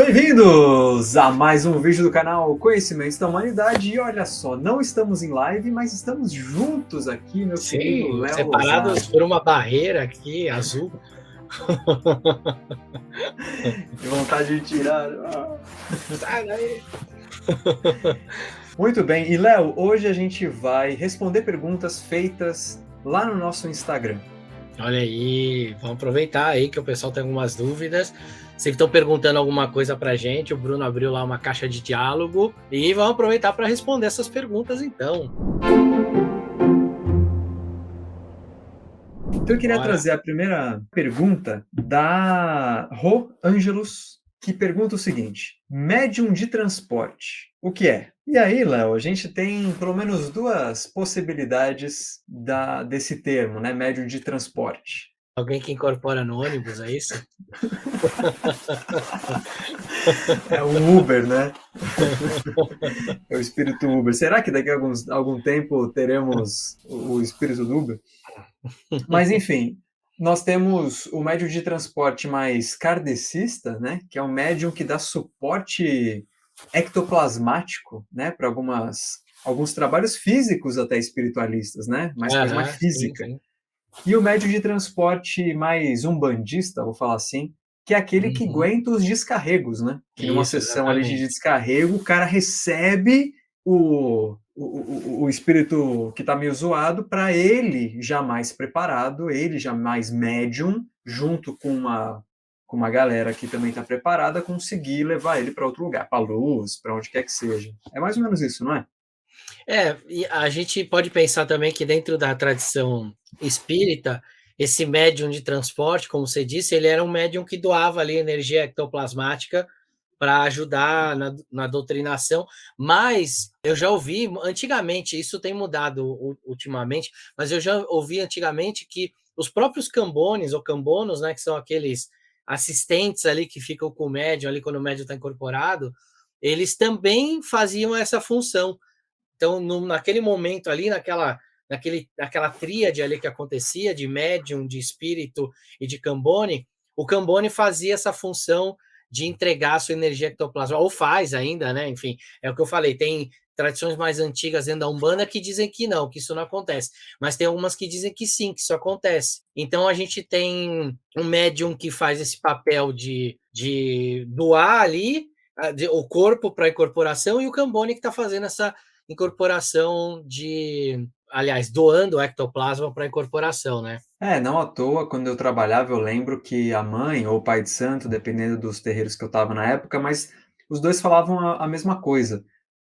Bem-vindos a mais um vídeo do canal Conhecimentos da Humanidade. E olha só, não estamos em live, mas estamos juntos aqui, meu querido Sim, Léo separados Lozada. por uma barreira aqui, azul. Que vontade de tirar. Sai daí! Muito bem, e Léo, hoje a gente vai responder perguntas feitas lá no nosso Instagram. Olha aí, vamos aproveitar aí que o pessoal tem algumas dúvidas. Sempre estão perguntando alguma coisa pra gente, o Bruno abriu lá uma caixa de diálogo e vamos aproveitar para responder essas perguntas então. Então eu queria Bora! trazer a primeira pergunta da Ro Angelus, que pergunta o seguinte: médium de transporte, o que é? E aí, Léo, a gente tem pelo menos duas possibilidades desse termo, né? Médium de transporte. Alguém que incorpora no ônibus, é isso? É o Uber, né? É o espírito Uber. Será que daqui a algum tempo teremos o espírito do Uber? Mas, enfim, nós temos o médium de transporte mais kardecista, né, que é um médium que dá suporte ectoplasmático, né, para alguns trabalhos físicos até espiritualistas, né, mais coisa mais Aham, sim, física. sim. E o médium de transporte mais umbandista, vou falar assim, que é aquele que Uhum. aguenta os descarregos, né? Que numa Isso, sessão ali de exatamente. descarrego, o cara recebe o espírito que está meio zoado para ele já mais preparado, ele já mais médium, junto com uma galera que também está preparada, conseguir levar ele para outro lugar, para a luz, para onde quer que seja. É mais ou menos isso, não é? É, e a gente pode pensar também que dentro da tradição espírita, esse médium de transporte, como você disse, ele era um médium que doava ali energia ectoplasmática para ajudar na doutrinação, mas eu já ouvi antigamente, isso tem mudado ultimamente, mas eu já ouvi antigamente que os próprios cambones ou cambonos, né, que são aqueles assistentes ali que ficam com o médium ali quando o médium está incorporado, eles também faziam essa função. Então, naquele momento ali, naquela tríade ali que acontecia, de médium, de espírito e de Cambone, o Cambone fazia essa função de entregar a sua energia ectoplasmática, ou faz ainda, né? Enfim, é o que eu falei, tem tradições mais antigas dentro da Umbanda que dizem que não, que isso não acontece, mas tem algumas que dizem que sim, que isso acontece. Então, a gente tem um médium que faz esse papel de doar ali o corpo para a incorporação, e o Cambone que está fazendo essa incorporação aliás, doando o ectoplasma para incorporação, né? É, não à toa, quando eu trabalhava, eu lembro que a mãe ou o pai de santo, dependendo dos terreiros que eu estava na época, mas os dois falavam a mesma coisa.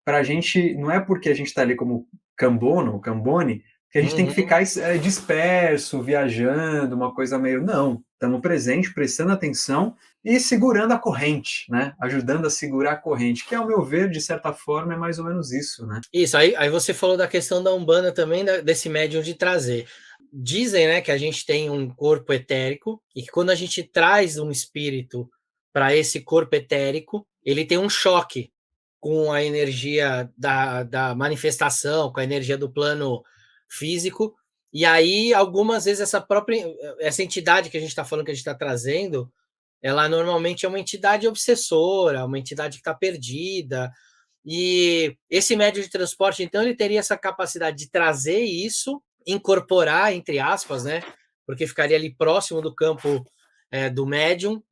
Para a gente, não é porque a gente está ali como cambono, cambone, que a gente tem que Uhum. ficar disperso, viajando, uma coisa meio. Não, estamos presentes, prestando atenção e segurando a corrente, né? Ajudando a segurar a corrente, que, ao meu ver, de certa forma, é mais ou menos isso, né? Isso, aí você falou da questão da Umbanda também, desse médium de trazer. Dizem, né, que a gente tem um corpo etérico e que quando a gente traz um espírito para esse corpo etérico, ele tem um choque com a energia da manifestação, com a energia do plano físico, e aí algumas vezes essa entidade que a gente está falando, que a gente está trazendo, ela normalmente é uma entidade obsessora, uma entidade que está perdida, e esse médio de transporte, então, ele teria essa capacidade de trazer isso, incorporar, entre aspas, né? Porque ficaria ali próximo do campo do médium,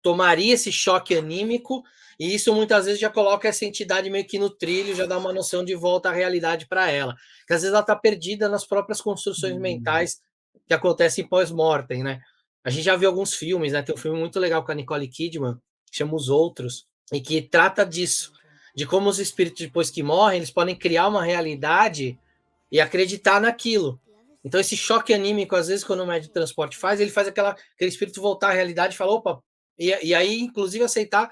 tomaria esse choque anímico, e isso muitas vezes já coloca essa entidade meio que no trilho, já dá uma noção de volta à realidade para ela. Porque às vezes ela está perdida nas próprias construções Hum. mentais que acontecem pós-mortem, né? A gente já viu alguns filmes, né? Tem um filme muito legal com a Nicole Kidman, que chama Os Outros, e que trata disso, de como os espíritos, depois que morrem, eles podem criar uma realidade e acreditar naquilo. Então, esse choque anímico, às vezes, quando o médium de transporte faz, ele faz aquele espírito voltar à realidade e falar, opa, e aí, inclusive, aceitar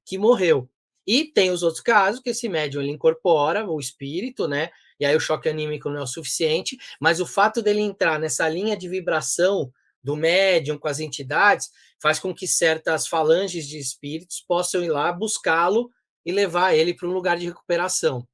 que morreu. E tem os outros casos que esse médium ele incorpora o espírito, né? E aí o choque anímico não é o suficiente, mas o fato dele entrar nessa linha de vibração do médium com as entidades faz com que certas falanges de espíritos possam ir lá buscá-lo e levar ele para um lugar de recuperação.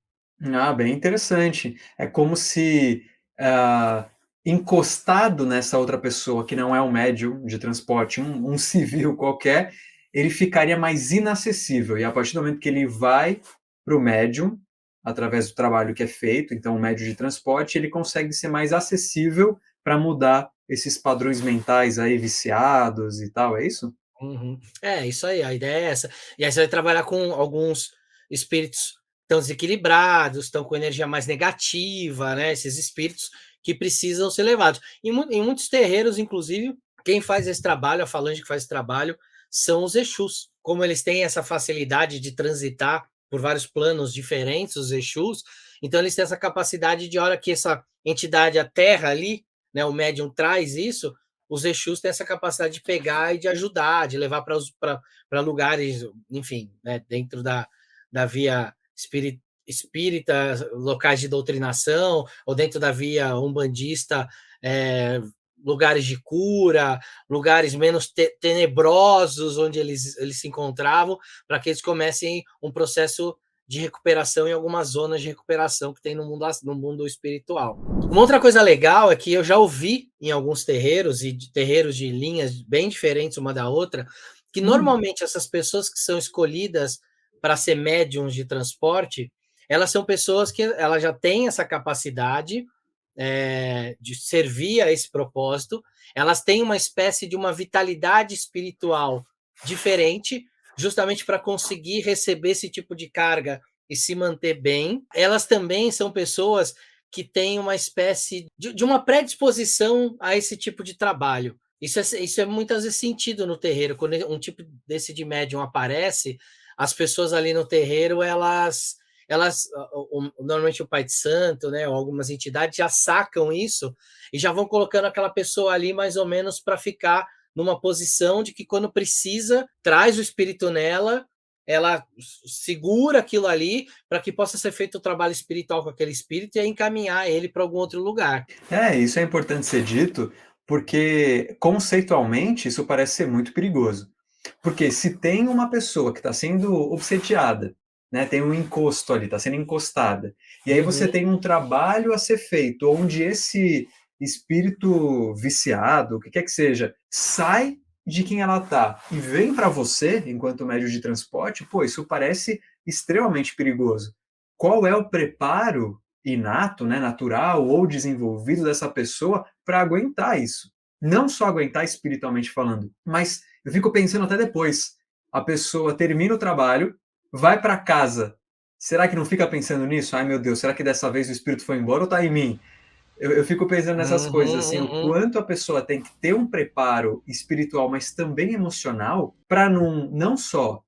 Ah, bem interessante. É como se, ah, encostado nessa outra pessoa, que não é um médium de transporte, um civil qualquer, ele ficaria mais inacessível. E a partir do momento que ele vai para o médium, através do trabalho que é feito, então o médium de transporte, ele consegue ser mais acessível para mudar esses padrões mentais aí viciados e tal, é isso? Uhum. É, isso aí, a ideia é essa. E aí você vai trabalhar com alguns espíritos tão desequilibrados, estão com energia mais negativa, né? Esses espíritos que precisam ser levados. Em muitos terreiros, inclusive, quem faz esse trabalho, a falange que faz esse trabalho, são os Exus. Como eles têm essa facilidade de transitar por vários planos diferentes, os Exus, então eles têm essa capacidade de hora que essa entidade, a Terra ali, né, o médium traz isso, os Exus têm essa capacidade de pegar e de ajudar, de levar para lugares, enfim, né, dentro da via espírita, locais de doutrinação, ou dentro da via umbandista, é, lugares de cura, lugares menos tenebrosos onde eles se encontravam, para que eles comecem um processo de recuperação em algumas zonas de recuperação que tem no mundo espiritual. Uma outra coisa legal é que eu já ouvi em alguns terreiros, e de terreiros de linhas bem diferentes uma da outra, que Hum, normalmente essas pessoas que são escolhidas para ser médiums de transporte, elas são pessoas que ela já têm essa capacidade de servir a esse propósito, elas têm uma espécie de uma vitalidade espiritual diferente, justamente para conseguir receber esse tipo de carga e se manter bem. Elas também são pessoas que têm uma espécie de uma predisposição a esse tipo de trabalho. Isso é muitas vezes sentido no terreiro. Quando um tipo desse de médium aparece, as pessoas ali no terreiro, normalmente o pai de santo, né, ou algumas entidades já sacam isso e já vão colocando aquela pessoa ali mais ou menos para ficar numa posição de que quando precisa, traz o espírito nela, ela segura aquilo ali para que possa ser feito o trabalho espiritual com aquele espírito e encaminhar ele para algum outro lugar. isso é importante ser dito, porque conceitualmente isso parece ser muito perigoso. Porque se tem uma pessoa que está sendo obsediada, né, tem um encosto ali, está sendo encostada, e aí você Uhum, tem um trabalho a ser feito, onde esse espírito viciado, o que quer que seja, sai de quem ela está e vem para você, enquanto médio de transporte, pô, isso parece extremamente perigoso. Qual é o preparo inato, né, natural ou desenvolvido dessa pessoa para aguentar isso? Não só aguentar espiritualmente falando, mas eu fico pensando até depois. A pessoa termina o trabalho, vai para casa. Será que não fica pensando nisso? Ai meu Deus, será que dessa vez o espírito foi embora ou está em mim? Eu fico pensando nessas coisas, uhum, assim, o uhum. quanto a pessoa tem que ter um preparo espiritual, mas também emocional, para não só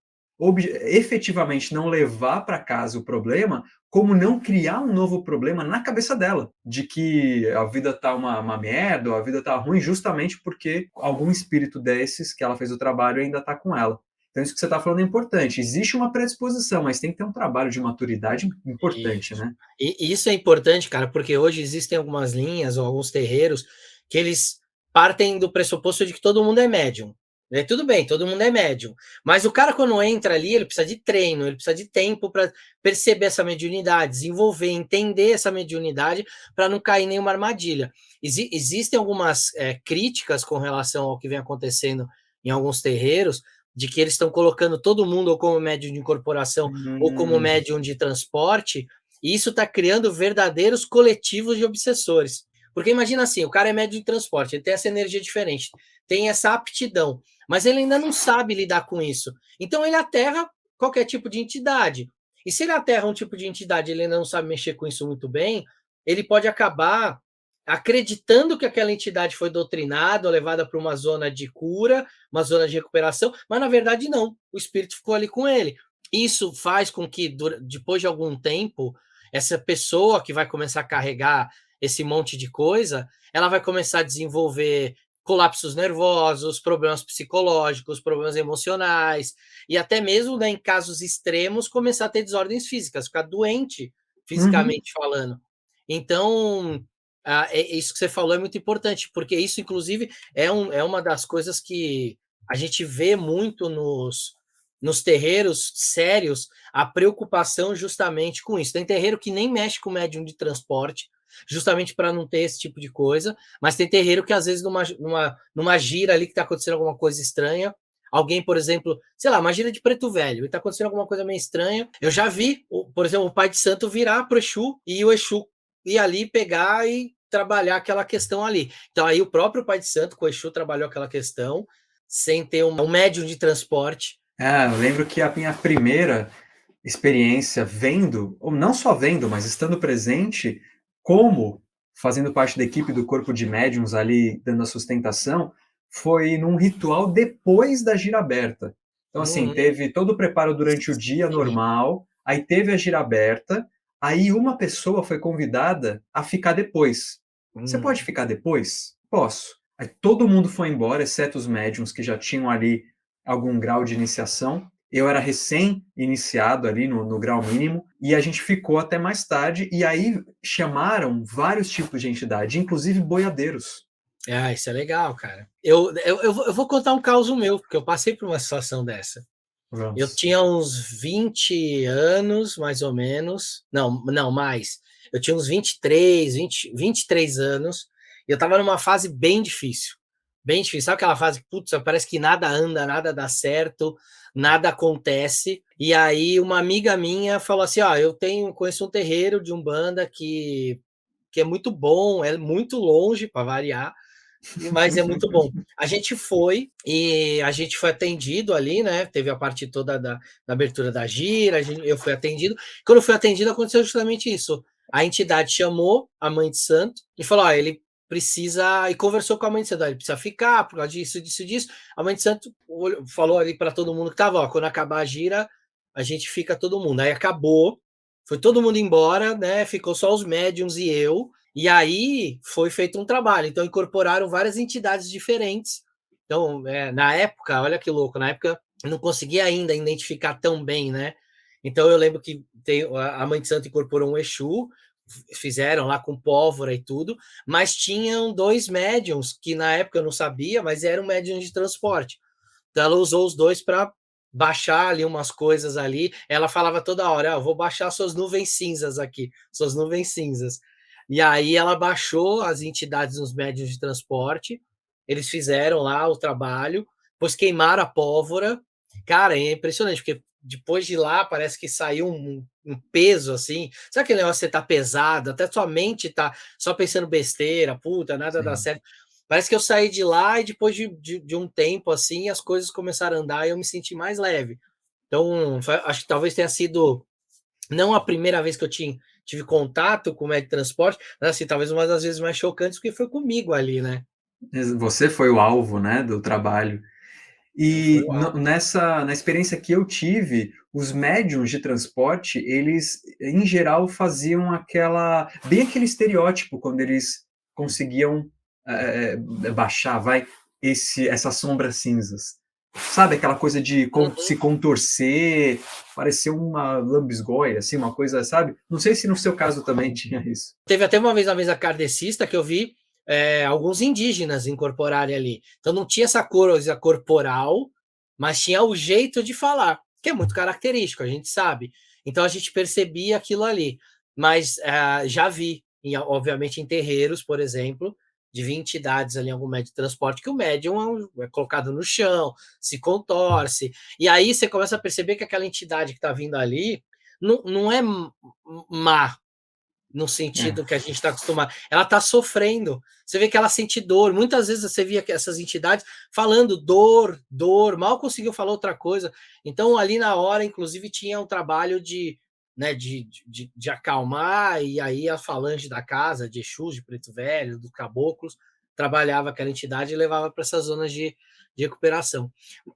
efetivamente não levar para casa o problema, como não criar um novo problema na cabeça dela, de que a vida tá uma merda, ou a vida tá ruim, justamente porque algum espírito desses que ela fez o trabalho ainda está com ela. Então, isso que você está falando é importante. Existe uma predisposição, mas tem que ter um trabalho de maturidade importante, Isso. né? E isso é importante, cara, porque hoje existem algumas linhas ou alguns terreiros que eles partem do pressuposto de que todo mundo é médium. Né? Tudo bem, todo mundo é médium. Mas o cara, quando entra ali, ele precisa de treino, ele precisa de tempo para perceber essa mediunidade, desenvolver, entender essa mediunidade para não cair em nenhuma armadilha. Existem algumas críticas com relação ao que vem acontecendo em alguns terreiros, de que eles estão colocando todo mundo ou como médium de incorporação ou como Hum, médium de transporte, e isso está criando verdadeiros coletivos de obsessores. Porque imagina assim, o cara é médium de transporte, ele tem essa energia diferente, tem essa aptidão, mas ele ainda não sabe lidar com isso. Então ele aterra qualquer tipo de entidade. E se ele aterra um tipo de entidade, ele ainda não sabe mexer com isso muito bem, ele pode acabar acreditando que aquela entidade foi doutrinada ou levada para uma zona de cura, uma zona de recuperação, mas na verdade não. O espírito ficou ali com ele. Isso faz com que, depois de algum tempo, essa pessoa que vai começar a carregar esse monte de coisa, ela vai começar a desenvolver colapsos nervosos, problemas psicológicos, problemas emocionais, e até mesmo, né, em casos extremos, começar a ter desordens físicas, ficar doente uhum. fisicamente falando. Então, isso que você falou é muito importante, porque isso, inclusive, é uma das coisas que a gente vê muito nos terreiros sérios, a preocupação justamente com isso. Tem terreiro que nem mexe com médium de transporte, justamente para não ter esse tipo de coisa, mas tem terreiro que, às vezes, numa gira ali que está acontecendo alguma coisa estranha, alguém, por exemplo, sei lá, imagina de Preto Velho, e está acontecendo alguma coisa meio estranha. Eu já vi, por exemplo, o pai de santo virar para o Exu e o Exu ir ali pegar e trabalhar aquela questão ali. Então aí o próprio pai de santo com o Exu trabalhou aquela questão sem ter um médium de transporte. Eu lembro que a minha primeira experiência vendo, ou não só vendo, mas estando presente, como fazendo parte da equipe do corpo de médiums ali, dando a sustentação, foi num ritual depois da gira aberta. Então, assim, teve todo o preparo durante o dia Sim. normal, aí teve a gira aberta, aí uma pessoa foi convidada a ficar depois. Você pode ficar depois? Posso. Aí todo mundo foi embora, exceto os médiums que já tinham ali algum grau de iniciação. Eu era recém-iniciado ali no grau mínimo, e a gente ficou até mais tarde, e aí chamaram vários tipos de entidade, inclusive boiadeiros. Isso é legal, cara. Eu vou contar um caso meu, porque eu passei por uma situação dessa. Eu Vamos. tinha uns 20 anos, mais ou menos. Não, mais. Eu tinha uns 23 anos. E eu estava numa fase bem difícil. Bem difícil. Sabe aquela fase que, putz, parece que nada anda, nada dá certo, nada acontece. E aí uma amiga minha falou assim: ó, conheço um terreiro de Umbanda que é muito bom, é muito longe para variar, mas é muito bom. A gente foi e a gente foi atendido ali, né? Teve a parte toda da abertura da gira, eu fui atendido. Quando eu fui atendido, aconteceu justamente isso. A entidade chamou a mãe de santo e falou: ó, ele precisa, e conversou com a mãe de santo, ele precisa ficar por causa disso, disso, disso. A mãe de santo falou ali para todo mundo que estava: ó, quando acabar a gira, a gente fica todo mundo. Aí acabou, foi todo mundo embora, né? Ficou só os médiums e eu. E aí foi feito um trabalho. Então incorporaram várias entidades diferentes. Então, na época, olha que louco, na época eu não conseguia ainda identificar tão bem, né? Então eu lembro que a Mãe de Santo incorporou um Exu, fizeram lá com pólvora e tudo, mas tinham dois médiums que na época eu não sabia, mas eram médiums de transporte. Então ela usou os dois para baixar ali umas coisas ali. Ela falava toda hora: eu vou baixar suas nuvens cinzas aqui, suas nuvens cinzas. E aí ela baixou as entidades nos médios de transporte, eles fizeram lá o trabalho, depois queimaram a pólvora. Cara, é impressionante, porque depois de lá parece que saiu um peso assim. Sabe aquele negócio que você tá pesado, até sua mente tá só pensando besteira, puta, nada dá Sim. certo. Parece que eu saí de lá e depois de um tempo assim, as coisas começaram a andar e eu me senti mais leve. Então, acho que talvez tenha sido não a primeira vez que eu tive contato com o médico de transporte, mas assim, talvez uma das vezes mais chocantes, porque foi comigo ali, né? Você foi o alvo, né, do trabalho. Foi E o alvo. na experiência que eu tive, os médiums de transporte, eles, em geral, faziam bem aquele estereótipo, quando eles conseguiam baixar, essas sombras cinzas. Sabe, aquela coisa de se contorcer, parecer uma lambisgoia, assim, uma coisa, sabe? Não sei se no seu caso também tinha isso. Teve até uma vez na mesa kardecista que eu vi alguns indígenas incorporarem ali. Então não tinha essa coisa corporal, mas tinha o jeito de falar, que é muito característico, a gente sabe. Então a gente percebia aquilo ali. Mas já vi, obviamente, em terreiros, por exemplo, de 20 idades ali em algum médio de transporte, que o médium é colocado no chão, se contorce. E aí você começa a perceber que aquela entidade que está vindo ali não é má, no É. sentido que a gente está acostumado. Ela está sofrendo. Você vê que ela sente dor. Muitas vezes você via essas entidades falando dor, dor, mal conseguiu falar outra coisa. Então, ali na hora, inclusive, tinha um trabalho né, de acalmar, e aí a falange da casa, de Exus, de Preto Velho, dos caboclos, trabalhava aquela entidade e levava para essas zonas de recuperação.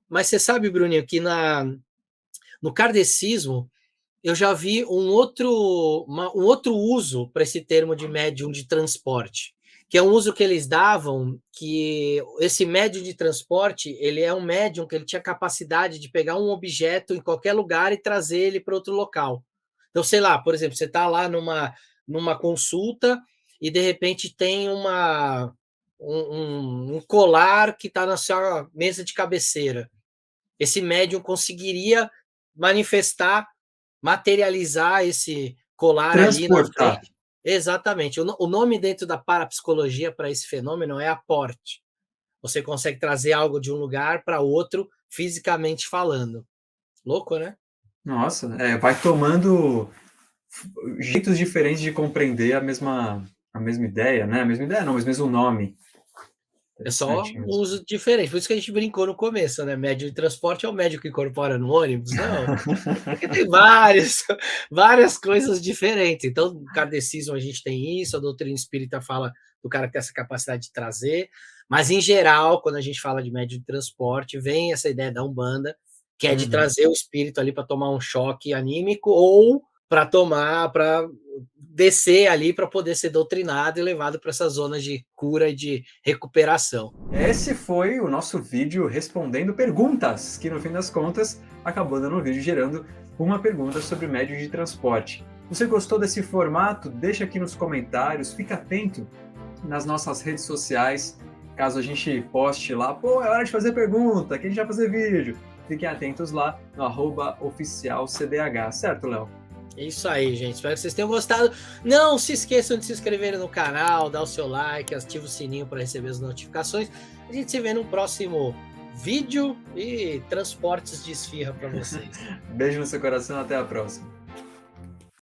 Mas você sabe, Bruninho, que no kardecismo eu já vi um outro uso para esse termo de médium de transporte, que é um uso que eles davam, que esse médium de transporte, ele é um médium que ele tinha capacidade de pegar um objeto em qualquer lugar e trazer ele para outro local. Então, sei lá, por exemplo, você está lá numa consulta e de repente tem um colar que está na sua mesa de cabeceira. Esse médium conseguiria manifestar, materializar esse colar ali na Transportar. frente. Exatamente. O nome dentro da parapsicologia para esse fenômeno é aporte. Você consegue trazer algo de um lugar para outro fisicamente falando. Louco, né? Nossa, vai tomando jeitos diferentes de compreender a mesma ideia, né? A mesma ideia não, mas mesmo nome. É só Interessante um mesmo. uso diferente. Por isso que a gente brincou no começo, né? Médio de transporte é o médio que incorpora no ônibus? Não. Porque tem várias coisas diferentes. Então, no kardecismo a gente tem isso, a doutrina espírita fala do cara que tem essa capacidade de trazer, mas em geral, quando a gente fala de médio de transporte, vem essa ideia da Umbanda, que é de Uhum. trazer o espírito ali para tomar um choque anímico ou para descer ali para poder ser doutrinado e levado para essas zonas de cura e de recuperação. Esse foi o nosso vídeo respondendo perguntas, que no fim das contas acabou dando um vídeo gerando uma pergunta sobre médio de transporte. Você gostou desse formato? Deixa aqui nos comentários, fica atento nas nossas redes sociais, caso a gente poste lá, pô, é hora de fazer pergunta, que a gente vai fazer vídeo. Fiquem atentos lá no @oficialcdh, certo, Léo? É isso aí, gente. Espero que vocês tenham gostado. Não se esqueçam de se inscrever no canal, dar o seu like, ativa o sininho para receber as notificações. A gente se vê no próximo vídeo e transportes de esfirra para vocês. Beijo no seu coração, até a próxima.